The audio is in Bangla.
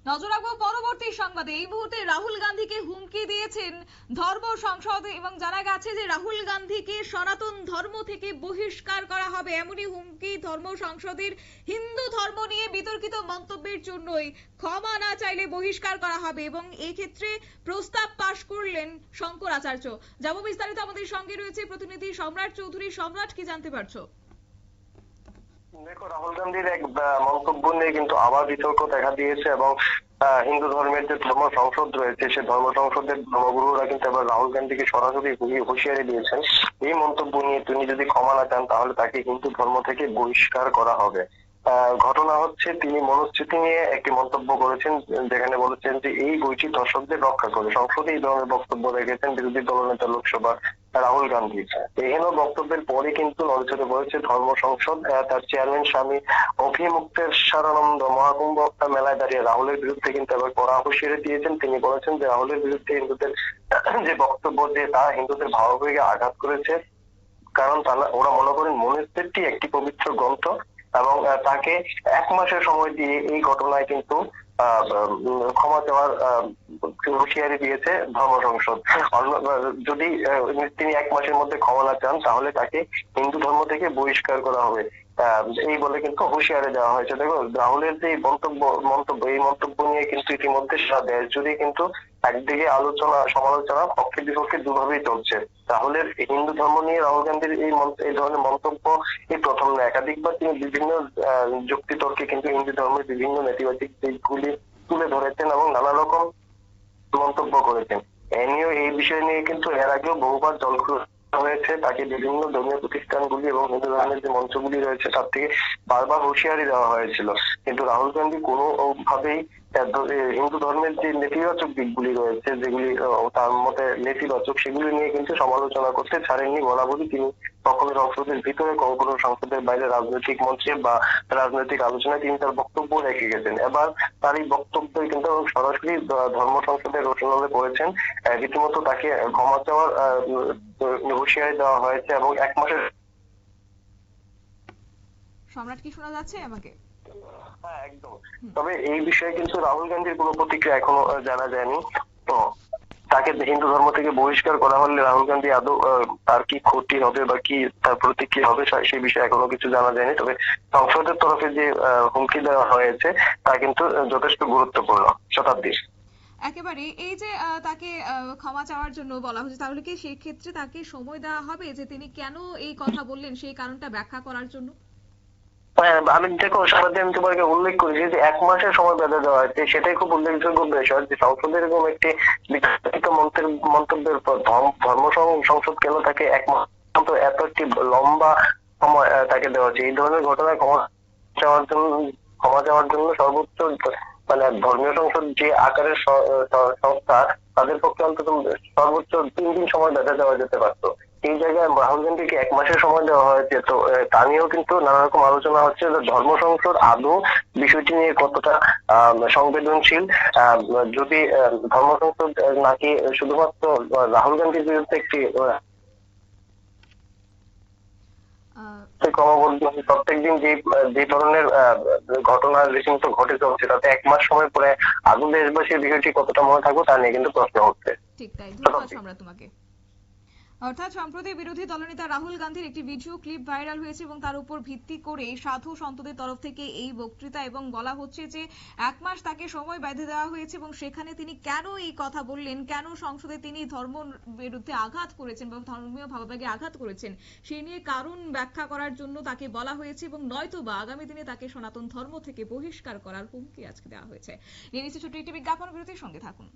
নজর রাখবো পরবর্তী সংবাদে। এই মুহূর্তে রাহুল গান্ধীকে হুমকি দিয়েছেন ধর্ম সংসদ এবং জানা গেছে যে রাহুল গান্ধীকে সনাতন ধর্ম থেকে বহিষ্কার করা হবে, এমনই হুমকি ধর্ম সংসদের। হিন্দু ধর্ম নিয়ে বিতর্কিত মন্তব্যের জন্যই ক্ষমা না চাইলে বহিষ্কার করা হবে এবং এই ক্ষেত্রে প্রস্তাব পাশ করলেন শঙ্করাচার্য। যাবো বিস্তারিত, আমাদের সঙ্গে রয়েছে প্রতিনিধি সম্রাট চৌধুরী। সম্রাট, কি জানতে পারছো? দেখো, রাহুল গান্ধীর এক মন্তব্য নিয়ে কিন্তু আবার বিতর্ক দেখা দিয়েছে এবং হিন্দু ধর্মের যে ধর্ম সংসদ রয়েছে সে ধর্ম সংসদের ধর্মগুরুরা কিন্তু এবার রাহুল গান্ধীকে সরাসরি হুঁশিয়ারি দিয়েছেন। এই মন্তব্য নিয়ে তিনি যদি ক্ষমা না চান তাহলে তাকে হিন্দু ধর্ম থেকে বহিষ্কার করা হবে। ঘটনা হচ্ছে, তিনি মনুস্মৃতি নিয়ে একটি মন্তব্য করেছেন যেখানে বলেছেন যে এই বইটি দর্শকদের রক্ষা করে। সংসদে এই ধরনের বক্তব্য রেখেছেন বিরোধী দলনেতা লোকসভা রাহুল গান্ধী। এহেন বক্তব্যের পরে কিন্তু নড়েচড়ে পড়েছে ধর্ম সংসদ। তার চেয়ারম্যান স্বামী অভিমুক্তেশ্বরানন্দ মহাকুম্ভ মেলায় দাঁড়িয়ে রাহুলের বিরুদ্ধে কিন্তু এবার কড়া হুঁশিয়ারি দিয়েছেন। তিনি বলেছেন যে রাহুলের বিরুদ্ধে হিন্দুদের যে বক্তব্য, যে তা হিন্দুদের ভাবাবেগে আঘাত করেছে। কারণ ওরা মনে করেন মনুস্মৃতি একটি পবিত্র গ্রন্থ এবং তাকে 1 মাসের সময় দিয়ে এই ঘটনায় কিন্তু ক্ষমা চাওয়ার হুঁশিয়ারি দিয়েছে ধর্ম সংসদ। যদি তিনি 1 মাসের মধ্যে ক্ষমা না চান তাহলে তাকে হিন্দু ধর্ম থেকে বহিষ্কার করা হবে, এই বলে কিন্তু হুঁশিয়ারি দেওয়া হয়েছে। দেখো, রাহুলের যে এই মন্তব্য নিয়ে কিন্তু ইতিমধ্যে সারা দেশ জুড়ে কিন্তু একদিকে আলোচনা সমালোচনা পক্ষে বিপক্ষে দুভাবেই চলছে। রাহুলের হিন্দু ধর্ম নিয়ে রাহুল গান্ধীর এই ধরনের মন্তব্য এই প্রথম না, একাধিকবার তিনি বিভিন্ন যুক্তিতর্কে কিন্তু হিন্দু ধর্মের বিভিন্ন নেতিবাচক দিকগুলি তুলে ধরেছেন এবং নানা রকম মন্তব্য করেছেন। এই বিষয় নিয়ে কিন্তু এর আগেও বহুবার জলঘোলা হয়েছে। তাকে বিভিন্ন ধর্মীয় প্রতিষ্ঠানগুলি এবং হিন্দু ধর্মের যে মঞ্চগুলি রয়েছে তার থেকে বারবার হুঁশিয়ারি দেওয়া হয়েছিল, কিন্তু রাহুল গান্ধী কোনো ভাবেই হিন্দু ধর্মের যে নেতিবাচক দিকগুলি রয়েছে, যেগুলি তার মতে নেতিবাচক, সেগুলি নিয়ে কিন্তু সমালোচনা করতে ছাড়েননি। বরাবরই তিনি কখনো সংসদের ভিতরে কখনো সংসদের বাইরে রাজনৈতিক মঞ্চে বা রাজনৈতিক আলোচনায় তিনি তার বক্তব্য রেখে গেছেন। এবার তার এই বক্তব্য কিন্তু সরাসরি ধর্ম সংসদের রোশনালে পড়েছেন। রীতিমতো তাকে ক্ষমা চাওয়ার হুঁশিয়ারি দেওয়া হয়েছে এবং 1 মাসের। সম্রাট, কি শোনা যাচ্ছে আমাকে? হ্যাঁ, একদম। তবে এই বিষয়ে কিন্তু রাহুল গান্ধীর কোনো প্রতিক্রিয়া এখনো জানা যায়নি। তো তাকে হিন্দু ধর্ম থেকে বহিষ্কার করা হলে রাহুল গান্ধী আদৌ তার কি ক্ষতি হবে বা কি তার প্রতিক্রিয়া হবে সেই বিষয়ে এখনো কিছু জানা যায়নি। তবে সংসদের তরফে যে হুমকি দেওয়া হয়েছে তা কিন্তু যথেষ্ট গুরুত্বপূর্ণ। শতাব্দী, একেবারে এই যে তাকে ক্ষমা চাওয়ার জন্য বলা হচ্ছে, তাহলে কি সেই ক্ষেত্রে তাকে সময় দেওয়া হবে যে তিনি কেন এই কথা বললেন সেই কারণটা ব্যাখ্যা করার জন্য? আমি দেখো সারাদিন আমি তোমাকে উল্লেখ করেছি যে 1 মাসের সময় বেঁধে দেওয়া হয়েছে, সেটাই খুব উল্লেখযোগ্য বিষয় যে সংসদের এরকম একটি বিতর্কিত মন্তব্যের পর ধর্ম সংসদ কেন তাকে 1 মাস এত একটি লম্বা সময় তাকে দেওয়া হচ্ছে। এই ধরনের ঘটনায় ক্ষমা চাওয়ার জন্য সর্বোচ্চ মানে ধর্মীয় সংসদ যে আকারের সংস্থা, তাদের পক্ষে অন্তত সর্বোচ্চ 3 দিন সময় বেঁধে দেওয়া যেতে পারতো। এই জায়গায় রাহুল গান্ধীকে 1 মাসের সময় দেওয়া হয়েছে। তো তা নিয়েও কিন্তু নানা রকম আলোচনা হচ্ছে যে ধর্ম সংসদ আদৌ বিষয়টি নিয়ে কতটা সংবেদনশীল। যদি ধর্ম সংসদ নাকি শুধুমাত্র রাহুল গান্ধীর বিরুদ্ধে একটি ক্রমবর্ধমান প্রত্যেকদিন যে ধরনের ঘটনা রীতিমতো ঘটে চলছে তাতে 1 মাস সময় পরে আদৌ দেশবাসীর বিষয়টি কতটা মনে থাকবে তা নিয়ে কিন্তু প্রশ্ন হচ্ছে। ঠিক তাই, ধন্যবাদ সম্রাট তোমাকে। অর্থাৎ সম্প্রতি বিরোধী দলনেতা রাহুল গান্ধীর একটি ভিডিও ক্লিপ ভাইরাল হয়েছে এবং তার উপর ভিত্তি করে সাধু সন্তদের তরফ থেকে এই বক্তৃতা, এবং বলা হচ্ছে যে 1 মাস তাকে সময় বেঁধে দেওয়া হয়েছে এবং সেখানে তিনি কেন এই কথা বললেন, কেন সংসদে তিনি ধর্ম বিরুদ্ধে আঘাত করেছেন বা ধর্মীয় ভাবাবেগে আঘাত করেছেন সেই নিয়ে কারণ ব্যাখ্যা করার জন্য তাকে বলা হয়েছে এবং নয়তোবা আগামী দিনে তাকে সনাতন ধর্ম থেকে বহিষ্কার করার হুমকি আজকে দেওয়া হয়েছে। নিয়ে নিচ্ছে ছোট্ট একটি বিজ্ঞাপন, বিরতির সঙ্গে থাকুন।